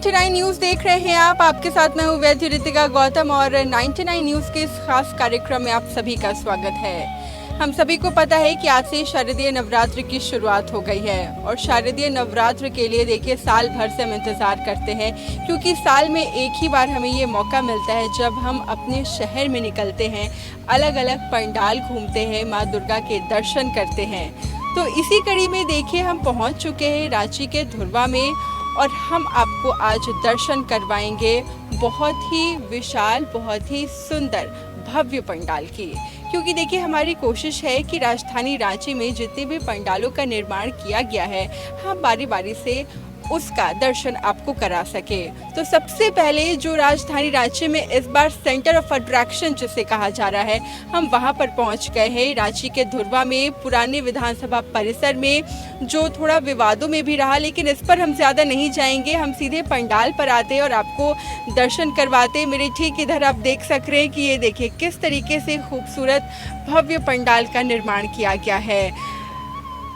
99 news देख रहे हैं आप। आपके साथ मैं हूँ वैद्य रितिका गौतम और 99 न्यूज़ के इस खास कार्यक्रम में आप सभी का स्वागत है। हम सभी को पता है कि आज से शारदीय नवरात्र की शुरुआत हो गई है और शारदीय नवरात्र के लिए देखिए साल भर से हम इंतज़ार करते हैं, क्योंकि साल में एक ही बार हमें ये मौका मिलता है जब हम अपने शहर में निकलते हैं, अलग अलग पंडाल घूमते हैं, माँ दुर्गा के दर्शन करते हैं। तो इसी कड़ी में देखिए हम पहुँच चुके हैं रांची के धुरवा में और हम आपको आज दर्शन करवाएंगे बहुत ही विशाल, बहुत ही सुंदर भव्य पंडाल की। क्योंकि देखिए हमारी कोशिश है कि राजधानी रांची में जितने भी पंडालों का निर्माण किया गया है, हम बारी बारी से उसका दर्शन आपको करा सके। तो सबसे पहले जो राजधानी रांची में इस बार सेंटर ऑफ अट्रैक्शन जिसे कहा जा रहा है, हम वहां पर पहुंच गए हैं रांची के धुरवा में, पुराने विधानसभा परिसर में, जो थोड़ा विवादों में भी रहा, लेकिन इस पर हम ज़्यादा नहीं जाएंगे। हम सीधे पंडाल पर आते और आपको दर्शन करवाते। मेरे ठीक इधर आप देख सक रहे हैं कि ये देखिए किस तरीके से खूबसूरत भव्य पंडाल का निर्माण किया गया है।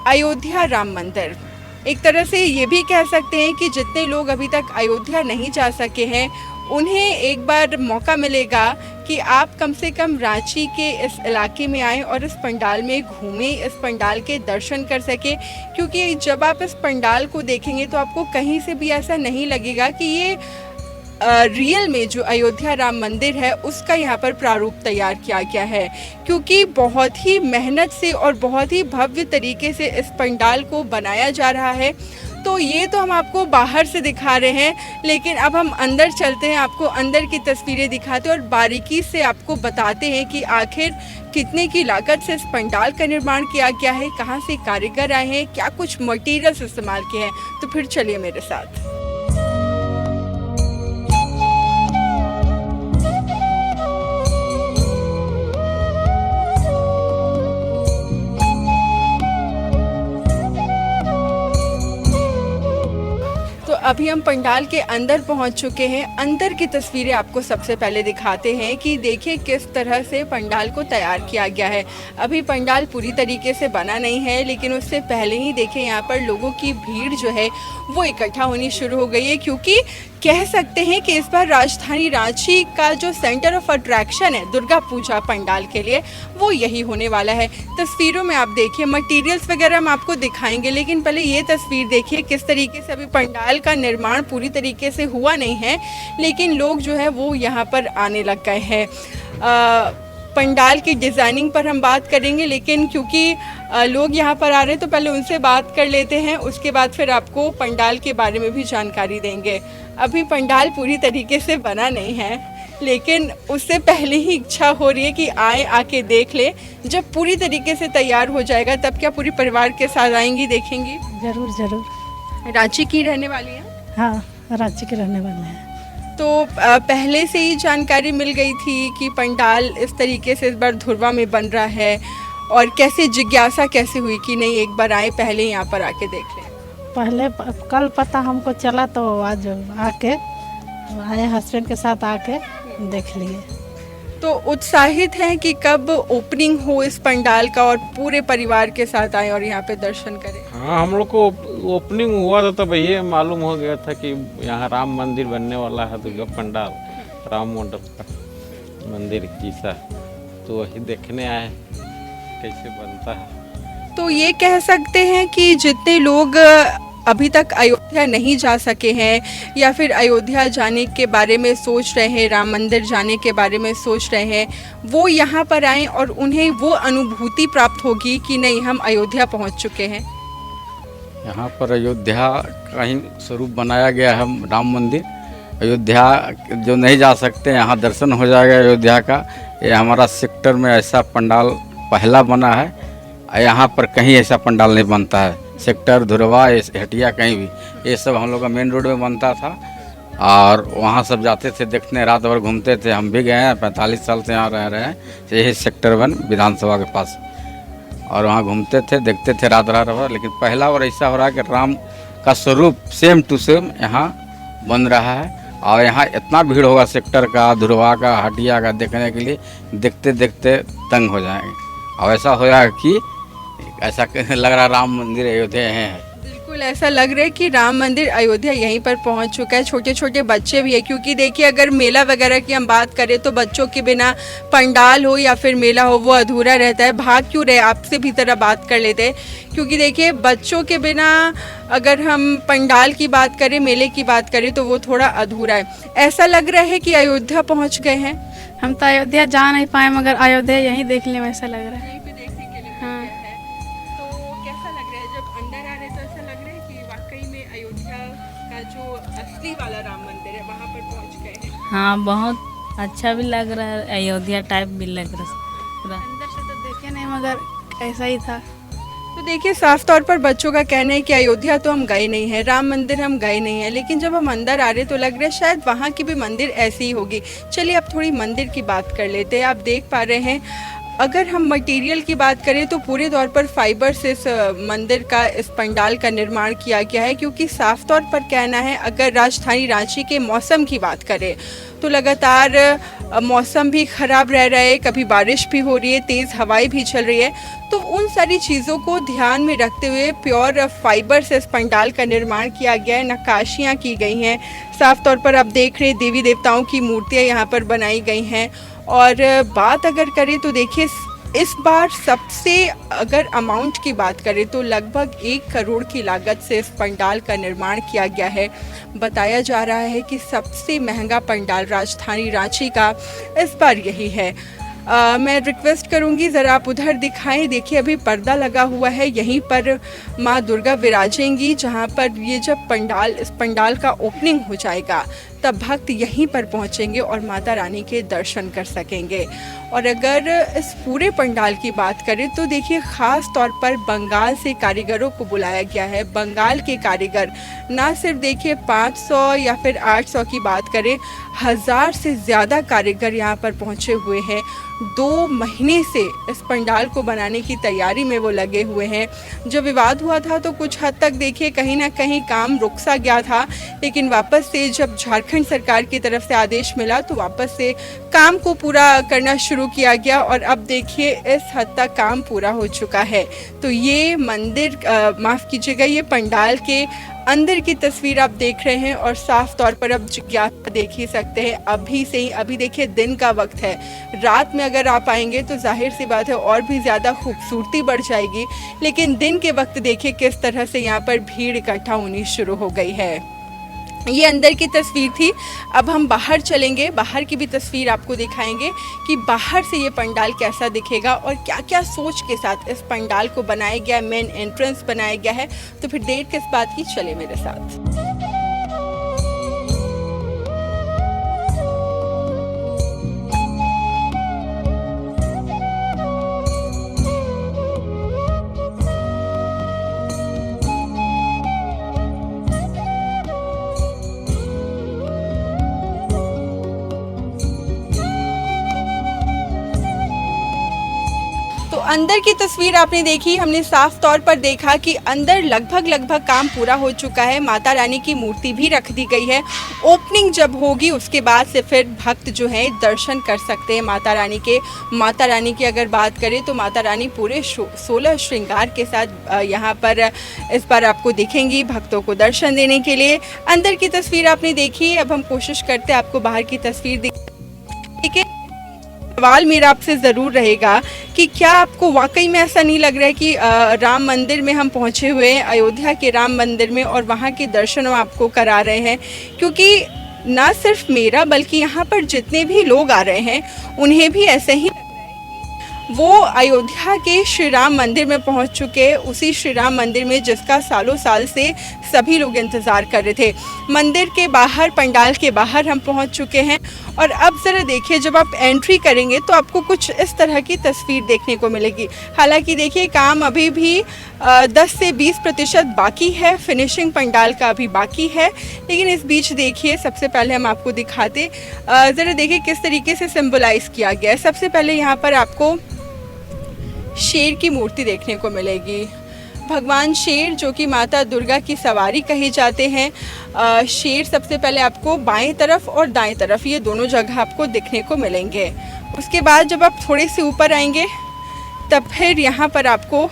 अयोध्या राम मंदिर, एक तरह से ये भी कह सकते हैं कि जितने लोग अभी तक अयोध्या नहीं जा सके हैं, उन्हें एक बार मौका मिलेगा कि आप कम से कम रांची के इस इलाके में आएँ और इस पंडाल में घूमें, इस पंडाल के दर्शन कर सके। क्योंकि जब आप इस पंडाल को देखेंगे तो आपको कहीं से भी ऐसा नहीं लगेगा कि ये रियल में जो अयोध्या राम मंदिर है उसका यहाँ पर प्रारूप तैयार किया गया है, क्योंकि बहुत ही मेहनत से और बहुत ही भव्य तरीके से इस पंडाल को बनाया जा रहा है। तो ये तो हम आपको बाहर से दिखा रहे हैं, लेकिन अब हम अंदर चलते हैं, आपको अंदर की तस्वीरें दिखाते हैं और बारीकी से आपको बताते हैं कि आखिर कितने की लागत से इस पंडाल का निर्माण किया गया है, कहाँ से कारीगर आए हैं, क्या कुछ मटीरियल्स इस्तेमाल किए हैं। तो फिर चलिए मेरे साथ। अभी हम पंडाल के अंदर पहुंच चुके हैं। अंदर की तस्वीरें आपको सबसे पहले दिखाते हैं कि देखिए किस तरह से पंडाल को तैयार किया गया है। अभी पंडाल पूरी तरीके से बना नहीं है, लेकिन उससे पहले ही देखिए यहाँ पर लोगों की भीड़ जो है वो इकट्ठा होनी शुरू हो गई है, क्योंकि कह सकते हैं कि इस बार राजधानी रांची का जो सेंटर ऑफ अट्रैक्शन है दुर्गा पूजा पंडाल के लिए, वो यही होने वाला है। तस्वीरों में आप देखिए मटेरियल्स वगैरह हम आपको दिखाएंगे, लेकिन पहले ये तस्वीर देखिए किस तरीके से अभी पंडाल का निर्माण पूरी तरीके से हुआ नहीं है, लेकिन लोग जो है वो यहाँ पर आने लग गए हैं। पंडाल की डिज़ाइनिंग पर हम बात करेंगे, लेकिन क्योंकि लोग यहाँ पर आ रहे हैं तो पहले उनसे बात कर लेते हैं, उसके बाद फिर आपको पंडाल के बारे में भी जानकारी देंगे। अभी पंडाल पूरी तरीके से बना नहीं है, लेकिन उससे पहले ही इच्छा हो रही है कि आके देख ले। जब पूरी तरीके से तैयार हो जाएगा तब क्या पूरी परिवार के साथ आएंगी, देखेंगी? जरूर जरूर। रांची की रहने वाली हैं? हाँ, रांची के रहने वाले हैं। तो पहले से ही जानकारी मिल गई थी कि पंडाल इस तरीके से इस बार धुरवा में बन रहा है, और कैसे जिज्ञासा कैसे हुई कि नहीं एक बार आए, पहले यहाँ पर आके देख लें? पहले कल पता हमको चला तो आज आके आए, हस्बैंड के साथ आके देख लिए। तो उत्साहित हैं कि कब ओपनिंग हो इस पंडाल का और पूरे परिवार के साथ आए और यहाँ पे दर्शन करें? हाँ, हम लोग को ओपनिंग हुआ था तब ये मालूम हो गया था कि यहाँ राम मंदिर बनने वाला है, दुर्गा पंडाल राम मंडप का मंदिर जैसा, तो वही देखने आए कैसे बनता है। तो ये कह सकते हैं कि जितने लोग अभी तक अयोध्या नहीं जा सके हैं या फिर अयोध्या जाने के बारे में सोच रहे हैं, राम मंदिर जाने के बारे में सोच रहे हैं, वो यहाँ पर आएँ और उन्हें वो अनुभूति प्राप्त होगी कि नहीं हम अयोध्या पहुँच चुके हैं। यहाँ पर अयोध्या का ही स्वरूप बनाया गया है राम मंदिर। अयोध्या जो नहीं जा सकते यहाँ दर्शन हो जाएगा अयोध्या का। ये हमारा सेक्टर में ऐसा पंडाल पहला बना है, यहाँ पर कहीं ऐसा पंडाल नहीं बनता है। सेक्टर धुरवा हटिया कहीं भी, ये सब हम लोग का मेन रोड में बनता था और वहाँ सब जाते थे देखने, रात भर घूमते थे। हम भी गए हैं, 45 साल से यहाँ रह रहे हैं, यही सेक्टर 1 विधानसभा के पास, और वहाँ घूमते थे, देखते थे रात भर। लेकिन पहला बार ऐसा हो रहा है कि राम का स्वरूप सेम टू सेम यहाँ बन रहा है, और यहाँ इतना भीड़ होगा सेक्टर का, धुरवा का, हटिया का देखने के लिए, देखते देखते तंग हो जाएंगे। और ऐसा हो रहा है कि ऐसा लग रहा राम मंदिर अयोध्या है। बिल्कुल बिल्कुल ऐसा लग रहा है कि राम मंदिर अयोध्या यहीं पर पहुंच चुका है। छोटे छोटे बच्चे भी है, क्योंकि देखिए अगर मेला वगैरह की हम बात करें तो बच्चों के बिना पंडाल हो या फिर मेला हो वो अधूरा रहता है। भाग क्यों रहे, आपसे भी तरह बात कर लेते हैं, क्योंकि देखिए बच्चों के बिना अगर हम पंडाल की बात करें, मेले की बात करें तो वो थोड़ा अधूरा है। ऐसा लग रहा है कि अयोध्या पहुँच गए हैं। हम तो अयोध्या जा नहीं पाए, मगर अयोध्या यहीं देख लें वैसा लग रहा है। यहीं पे देखने के लिए हाँ। गया है। तो कैसा लग रहा है जब अंदर आ रहे तो ऐसा लग रहा है कि वाकई में अयोध्या का जो असली वाला राम मंदिर है वहाँ पर पहुँच गए हैं। हाँ, बहुत अच्छा भी लग रहा है, अयोध्या टाइप भी लग रहा है। अंदर से तो देखे नहीं, मगर ऐसा ही था। तो देखिए साफ तौर पर बच्चों का कहना है कि अयोध्या तो हम गए नहीं हैं, राम मंदिर हम गए नहीं हैं, लेकिन जब हम अंदर आ रहे तो लग रहा है शायद वहाँ की भी मंदिर ऐसी ही होगी। चलिए अब थोड़ी मंदिर की बात कर लेते हैं। आप देख पा रहे हैं, अगर हम मटेरियल की बात करें तो पूरे तौर पर फाइबर से इस मंदिर का, इस पंडाल का निर्माण किया गया है, क्योंकि साफ तौर पर कहना है अगर राजधानी रांची के मौसम की बात करें तो लगातार मौसम भी ख़राब रह रहा है, कभी बारिश भी हो रही है, तेज़ हवाएं भी चल रही है। तो उन सारी चीज़ों को ध्यान में रखते हुए प्योर फाइबर से इस पंडाल का निर्माण किया गया है, नक्काशियाँ की गई हैं। साफ तौर पर आप देख रहे हैं देवी देवताओं की मूर्तियाँ यहाँ पर बनाई गई हैं। और बात अगर करें तो देखिए इस बार सबसे अगर अमाउंट की बात करें तो लगभग 1 करोड़ की लागत से इस पंडाल का निर्माण किया गया है। बताया जा रहा है कि सबसे महंगा पंडाल राजधानी रांची का इस बार यही है। मैं रिक्वेस्ट करूंगी ज़रा आप उधर दिखाएं। देखिए अभी पर्दा लगा हुआ है, यहीं पर माँ दुर्गा विराजेंगी, जहाँ पर ये जब इस पंडाल का ओपनिंग हो जाएगा तब भक्त यहीं पर पहुँचेंगे और माता रानी के दर्शन कर सकेंगे। और अगर इस पूरे पंडाल की बात करें तो देखिए ख़ास तौर पर बंगाल से कारीगरों को बुलाया गया है। बंगाल के कारीगर ना सिर्फ देखिए 500 या फिर 800 की बात करें, 1000 से ज़्यादा कारीगर यहाँ पर पहुँचे हुए हैं। 2 महीने से इस पंडाल को बनाने की तैयारी में वो लगे हुए हैं। जब विवाद हुआ था तो कुछ हद तक देखिए कहीं ना कहीं काम रुक सा गया था, लेकिन वापस से जब झारखंड सरकार की तरफ से आदेश मिला तो वापस से काम को पूरा करना शुरू किया गया। और अब देखिए इस हद तक काम पूरा हो चुका है। तो ये मंदिर माफ़ कीजिएगा, ये पंडाल के अंदर की तस्वीर आप देख रहे हैं और साफ तौर पर अब जिज्ञासा देख ही सकते हैं। अभी से ही, अभी देखिए दिन का वक्त है, रात में अगर आप आएंगे तो जाहिर सी बात है और भी ज़्यादा खूबसूरती बढ़ जाएगी, लेकिन दिन के वक्त देखिए किस तरह से यहाँ पर भीड़ इकट्ठा होनी शुरू हो गई है। ये अंदर की तस्वीर थी। अब हम बाहर चलेंगे, बाहर की भी तस्वीर आपको दिखाएंगे कि बाहर से ये पंडाल कैसा दिखेगा और क्या क्या सोच के साथ इस पंडाल को बनाया गया, मेन एंट्रेंस बनाया गया है। तो फिर देर किस बात की, चले मेरे साथ। अंदर की तस्वीर आपने देखी, हमने साफ तौर पर देखा कि अंदर लगभग काम पूरा हो चुका है। माता रानी की मूर्ति भी रख दी गई है। ओपनिंग जब होगी उसके बाद से फिर भक्त जो है दर्शन कर सकते हैं माता रानी के। माता रानी की अगर बात करें तो माता रानी पूरे 16 श्रृंगार के साथ यहाँ पर इस बार आपको दिखेंगी भक्तों को दर्शन देने के लिए। अंदर की तस्वीर आपने देखी, अब हम कोशिश करते हैं आपको बाहर की तस्वीर दिखे। सवाल मेरा आपसे ज़रूर रहेगा कि क्या आपको वाकई में ऐसा नहीं लग रहा है कि राम मंदिर में हम पहुंचे हुए हैं, अयोध्या के राम मंदिर में, और वहां के दर्शन हम आपको करा रहे हैं? क्योंकि ना सिर्फ मेरा बल्कि यहाँ पर जितने भी लोग आ रहे हैं उन्हें भी ऐसे ही वो अयोध्या के श्री राम मंदिर में पहुंच चुके, उसी श्री राम मंदिर में जिसका सालों साल से सभी लोग इंतज़ार कर रहे थे। मंदिर के बाहर, पंडाल के बाहर हम पहुंच चुके हैं और अब ज़रा देखिए जब आप एंट्री करेंगे तो आपको कुछ इस तरह की तस्वीर देखने को मिलेगी। हालांकि देखिए काम अभी भी 10 से 20% बाकी है, फिनिशिंग पंडाल का अभी बाकी है, लेकिन इस बीच देखिए सबसे पहले हम आपको दिखाते, ज़रा देखिए किस तरीके से सिंबलाइज़ किया गया है। सबसे पहले यहाँ पर आपको शेर की मूर्ति देखने को मिलेगी। भगवान शेर जो कि माता दुर्गा की सवारी कहे जाते हैं। शेर सबसे पहले आपको बाएं तरफ और दाएं तरफ ये दोनों जगह आपको दिखने को मिलेंगे। उसके बाद जब आप थोड़े से ऊपर आएंगे तब फिर यहाँ पर आपको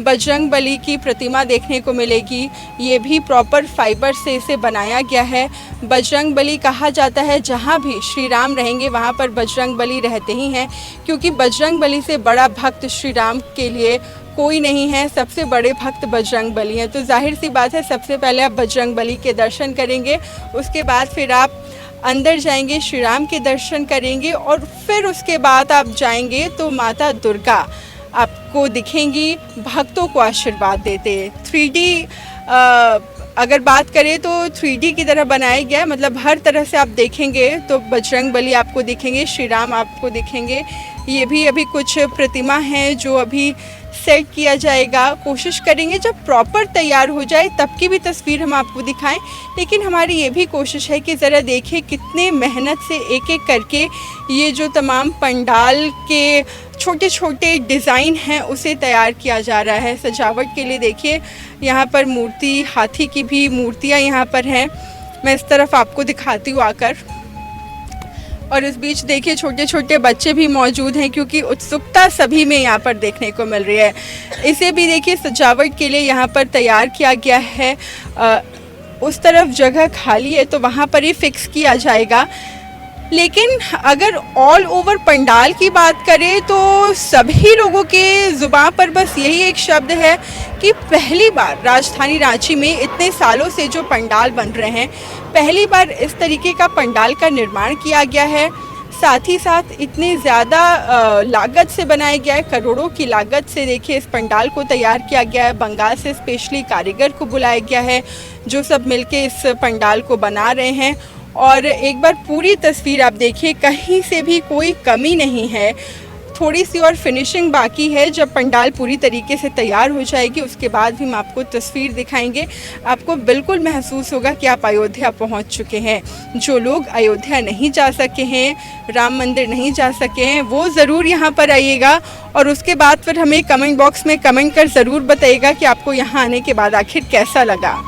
बजरंग बली की प्रतिमा देखने को मिलेगी। ये भी प्रॉपर फाइबर से इसे बनाया गया है। बजरंग बली कहा जाता है जहाँ भी श्री राम रहेंगे वहाँ पर बजरंग बली रहते ही हैं, क्योंकि बजरंग बली से बड़ा भक्त श्री राम के लिए कोई नहीं है। सबसे बड़े भक्त बजरंग बली हैं। तो जाहिर सी बात है सबसे पहले आप बजरंग बली के दर्शन करेंगे, उसके बाद फिर आप अंदर जाएंगे, श्री राम के दर्शन करेंगे और फिर उसके बाद आप जाएंगे तो माता दुर्गा आपको दिखेंगी, भक्तों को आशीर्वाद देते। 3D अगर बात करें तो 3D की तरह बनाया गया है, मतलब हर तरह से आप देखेंगे तो बजरंग बली आपको दिखेंगे, श्री राम आपको दिखेंगे। ये भी अभी कुछ प्रतिमा हैं जो अभी सेट किया जाएगा। कोशिश करेंगे जब प्रॉपर तैयार हो जाए तब की भी तस्वीर हम आपको दिखाएं, लेकिन हमारी ये भी कोशिश है कि ज़रा देखिए कितने मेहनत से एक एक करके ये जो तमाम पंडाल के छोटे छोटे डिज़ाइन हैं उसे तैयार किया जा रहा है सजावट के लिए। देखिए यहाँ पर मूर्ति, हाथी की भी मूर्तियाँ यहाँ पर हैं। मैं इस तरफ आपको दिखाती हूँ आकर। और इस बीच देखिए छोटे छोटे बच्चे भी मौजूद हैं, क्योंकि उत्सुकता सभी में यहाँ पर देखने को मिल रही है। इसे भी देखिए सजावट के लिए यहाँ पर तैयार किया गया है। उस तरफ जगह खाली है तो वहाँ पर ही फिक्स किया जाएगा। लेकिन अगर ऑल ओवर पंडाल की बात करें तो सभी लोगों के ज़ुबान पर बस यही एक शब्द है कि पहली बार राजधानी रांची में इतने सालों से जो पंडाल बन रहे हैं, पहली बार इस तरीके का पंडाल का निर्माण किया गया है। साथ ही साथ इतनी ज़्यादा लागत से बनाया गया है, करोड़ों की लागत से देखिए इस पंडाल को तैयार किया गया है। बंगाल से स्पेशली कारीगर को बुलाया गया है जो सब मिलके इस पंडाल को बना रहे हैं। और एक बार पूरी तस्वीर आप देखिए, कहीं से भी कोई कमी नहीं है। थोड़ी सी और फिनिशिंग बाकी है। जब पंडाल पूरी तरीके से तैयार हो जाएगी उसके बाद भी हम आपको तस्वीर दिखाएंगे। आपको बिल्कुल महसूस होगा कि आप अयोध्या पहुंच चुके हैं। जो लोग अयोध्या नहीं जा सके हैं, राम मंदिर नहीं जा सके हैं, वो ज़रूर यहाँ पर आइएगा और उसके बाद फिर हमें कमेंट बॉक्स में कमेंट कर ज़रूर बताइएगा कि आपको यहाँ आने के बाद आखिर कैसा लगा।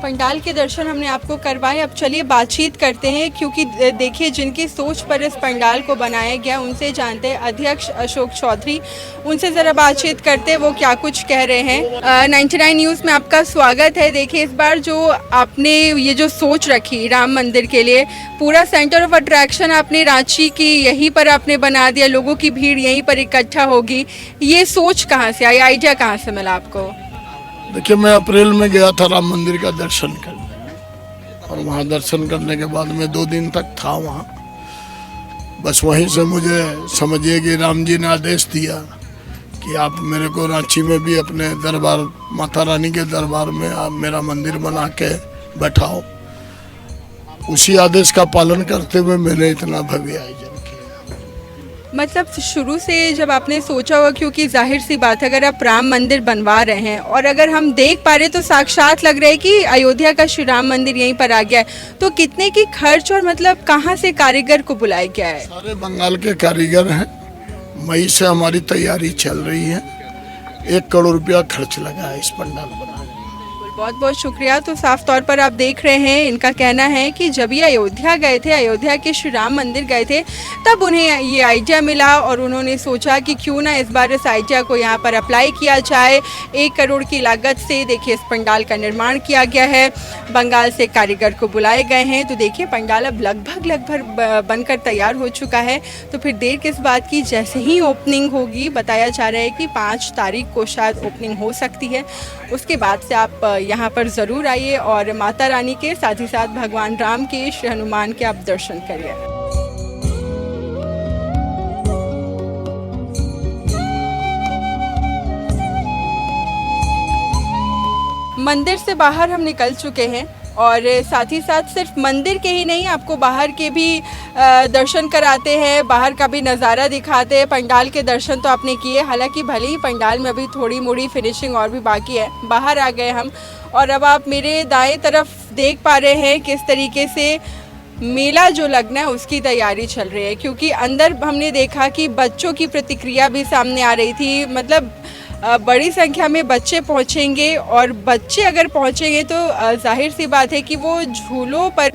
पंडाल के दर्शन हमने आपको करवाए। अब चलिए बातचीत करते हैं, क्योंकि देखिए जिनकी सोच पर इस पंडाल को बनाया गया उनसे जानते हैं। अध्यक्ष अशोक चौधरी, उनसे ज़रा बातचीत करते हैं वो क्या कुछ कह रहे हैं। 99 न्यूज़ में आपका स्वागत है। देखिए इस बार जो आपने ये जो सोच रखी राम मंदिर के लिए, पूरा सेंटर ऑफ अट्रैक्शन आपने रांची की यहीं पर आपने बना दिया, लोगों की भीड़ यहीं पर इकट्ठा होगी। ये सोच कहाँ से आई, आइडिया कहाँ से मिला आपको? देखिए मैं अप्रैल में गया था राम मंदिर का दर्शन करने, और वहाँ दर्शन करने के बाद मैं 2 दिन तक था वहाँ। बस वहीं से मुझे समझिए कि राम जी ने आदेश दिया कि आप मेरे को रांची में भी अपने दरबार, माता रानी के दरबार में आप मेरा मंदिर बना के बैठाओ। उसी आदेश का पालन करते हुए मैंने इतना भव्य आयोजन। मतलब शुरू से जब आपने सोचा होगा, क्योंकि जाहिर सी बात है अगर आप राम मंदिर बनवा रहे हैं और अगर हम देख पा रहे तो साक्षात लग रहा है कि अयोध्या का श्री राम मंदिर यहीं पर आ गया है, तो कितने की खर्च और मतलब कहाँ से कारीगर को बुलाया गया है? सारे बंगाल के कारीगर हैं। मई से हमारी तैयारी चल रही है। 1 करोड़ रुपया खर्च लगा है इस पंडाल बनाने। बहुत बहुत शुक्रिया। तो साफ तौर पर आप देख रहे हैं इनका कहना है कि जब ये अयोध्या गए थे, अयोध्या के श्री राम मंदिर गए थे, तब उन्हें ये आइडिया मिला और उन्होंने सोचा कि क्यों ना इस बार इस आइडिया को यहाँ पर अप्लाई किया जाए। 1 करोड़ की लागत से देखिए इस पंडाल का निर्माण किया गया है। बंगाल से कारीगर को बुलाए गए हैं। तो देखिए पंडाल अब लगभग बनकर तैयार हो चुका है। तो फिर देर किस बात की, जैसे ही ओपनिंग होगी, बताया जा रहा है कि 5 तारीख को शायद ओपनिंग हो सकती है। उसके बाद से आप यहाँ पर ज़रूर आइए और माता रानी के साथ ही साथ भगवान राम के, श्री हनुमान के आप दर्शन करिए। मंदिर से बाहर हम निकल चुके हैं और साथ ही साथ सिर्फ मंदिर के ही नहीं, आपको बाहर के भी दर्शन कराते हैं, बाहर का भी नज़ारा दिखाते हैं। पंडाल के दर्शन तो आपने किए, हालांकि भले ही पंडाल में अभी थोड़ी मोड़ी फिनिशिंग और भी बाकी है। बाहर आ गए हम और अब आप मेरे दाएं तरफ देख पा रहे हैं किस तरीके से मेला जो लगना है उसकी तैयारी चल रही है, क्योंकि अंदर हमने देखा कि बच्चों की प्रतिक्रिया भी सामने आ रही थी। मतलब बड़ी संख्या में बच्चे पहुंचेंगे और बच्चे अगर पहुंचेंगे तो जाहिर सी बात है कि वो झूलों पर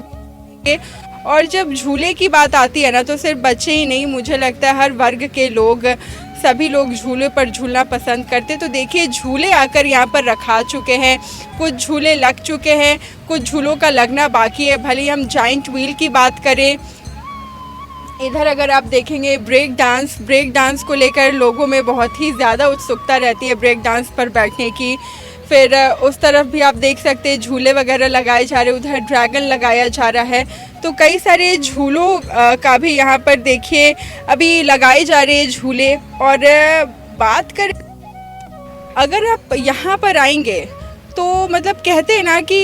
और जब झूले की बात आती है ना, तो सिर्फ बच्चे ही नहीं, मुझे लगता है हर वर्ग के लोग, सभी लोग झूले पर झूलना पसंद करते। तो देखिए झूले आकर यहाँ पर रखा चुके हैं, कुछ झूले लग चुके हैं, कुछ झूलों का लगना बाकी है। भले ही हम जाइंट व्हील की बात करें, इधर अगर आप देखेंगे ब्रेक डांस को लेकर लोगों में बहुत ही ज़्यादा उत्सुकता रहती है ब्रेक डांस पर बैठने की। फिर उस तरफ भी आप देख सकते हैं झूले वगैरह लगाए जा रहे हैं, उधर ड्रैगन लगाया जा रहा है। तो कई सारे झूलों का भी यहाँ पर देखिए अभी लगाए जा रहे हैं झूले। और बात कर, अगर आप यहाँ पर आएंगे तो मतलब कहते हैं ना कि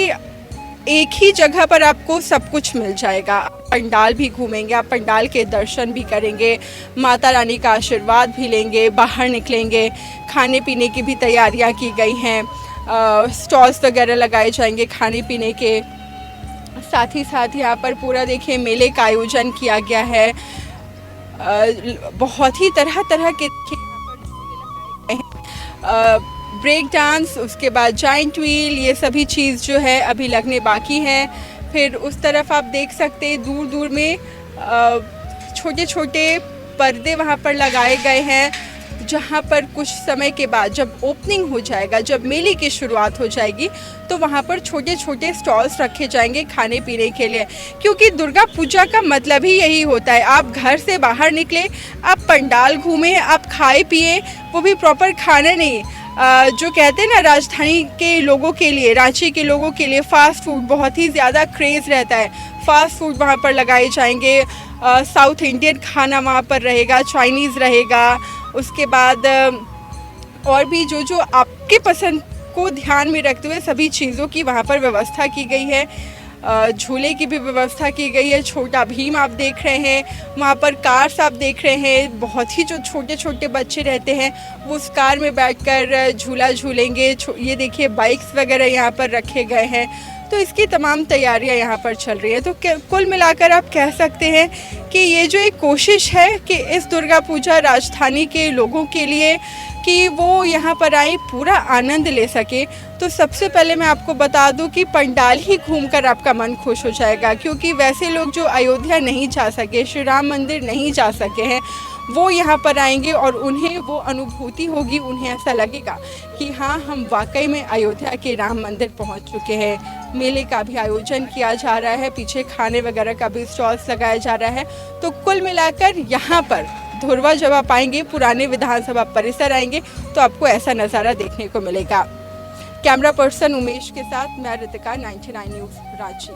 एक ही जगह पर आपको सब कुछ मिल जाएगा। पंडाल भी घूमेंगे, आप पंडाल के दर्शन भी करेंगे, माता रानी का आशीर्वाद भी लेंगे, बाहर निकलेंगे, खाने पीने की भी तैयारियां की गई हैं, स्टॉल्स वगैरह लगाए जाएंगे खाने पीने के। साथ ही साथ यहाँ पर पूरा देखिए मेले का आयोजन किया गया है, बहुत ही तरह तरह के ब्रेक डांस, उसके बाद जाइंट व्हील, ये सभी चीज़ जो है अभी लगने बाकी है। फिर उस तरफ आप देख सकते हैं दूर दूर में छोटे छोटे पर्दे वहाँ पर लगाए गए हैं, जहाँ पर कुछ समय के बाद जब ओपनिंग हो जाएगा, जब मेले की शुरुआत हो जाएगी, तो वहाँ पर छोटे छोटे स्टॉल्स रखे जाएंगे खाने पीने के लिए। क्योंकि दुर्गा पूजा का मतलब ही यही होता है, आप घर से बाहर निकले, आप पंडाल घूमें, आप खाए पिए, वो भी प्रॉपर खाना नहीं। जो कहते हैं ना, राजधानी के लोगों के लिए, रांची के लोगों के लिए फ़ास्ट फूड बहुत ही ज़्यादा क्रेज़ रहता है। फ़ास्ट फूड वहाँ पर लगाए जाएंगे, साउथ इंडियन खाना वहाँ पर रहेगा, चाइनीज़ रहेगा, उसके बाद और भी जो जो आपके पसंद को ध्यान में रखते हुए सभी चीज़ों की वहाँ पर व्यवस्था की गई है। झूले की भी व्यवस्था की गई है। छोटा भीम आप देख रहे हैं, वहाँ पर कार्स आप देख रहे हैं, बहुत ही जो छोटे छोटे बच्चे रहते हैं वो उस कार में बैठकर झूला झूलेंगे। ये देखिए बाइक्स वगैरह यहाँ पर रखे गए हैं। तो इसकी तमाम तैयारियां यहाँ पर चल रही है। तो कुल मिलाकर आप कह सकते हैं कि ये जो एक कोशिश है कि इस दुर्गा पूजा राजधानी के लोगों के लिए कि वो यहाँ पर आए, पूरा आनंद ले सके। तो सबसे पहले मैं आपको बता दूं कि पंडाल ही घूमकर आपका मन खुश हो जाएगा, क्योंकि वैसे लोग जो अयोध्या नहीं जा सके, श्री राम मंदिर नहीं जा सके हैं, वो यहाँ पर आएंगे और उन्हें वो अनुभूति होगी, उन्हें ऐसा लगेगा कि हाँ, हम वाकई में अयोध्या के राम मंदिर पहुँच चुके हैं। मेले का भी आयोजन किया जा रहा है, पीछे खाने वगैरह का भी स्टॉल्स लगाया जा रहा है। तो कुल मिलाकर यहाँ पर धुरवा जब आप आएंगे, पुराने विधानसभा परिसर आएंगे, तो आपको ऐसा नज़ारा देखने को मिलेगा। कैमरा पर्सन उमेश के साथ मैं रितिका, 99 न्यूज़ रांची।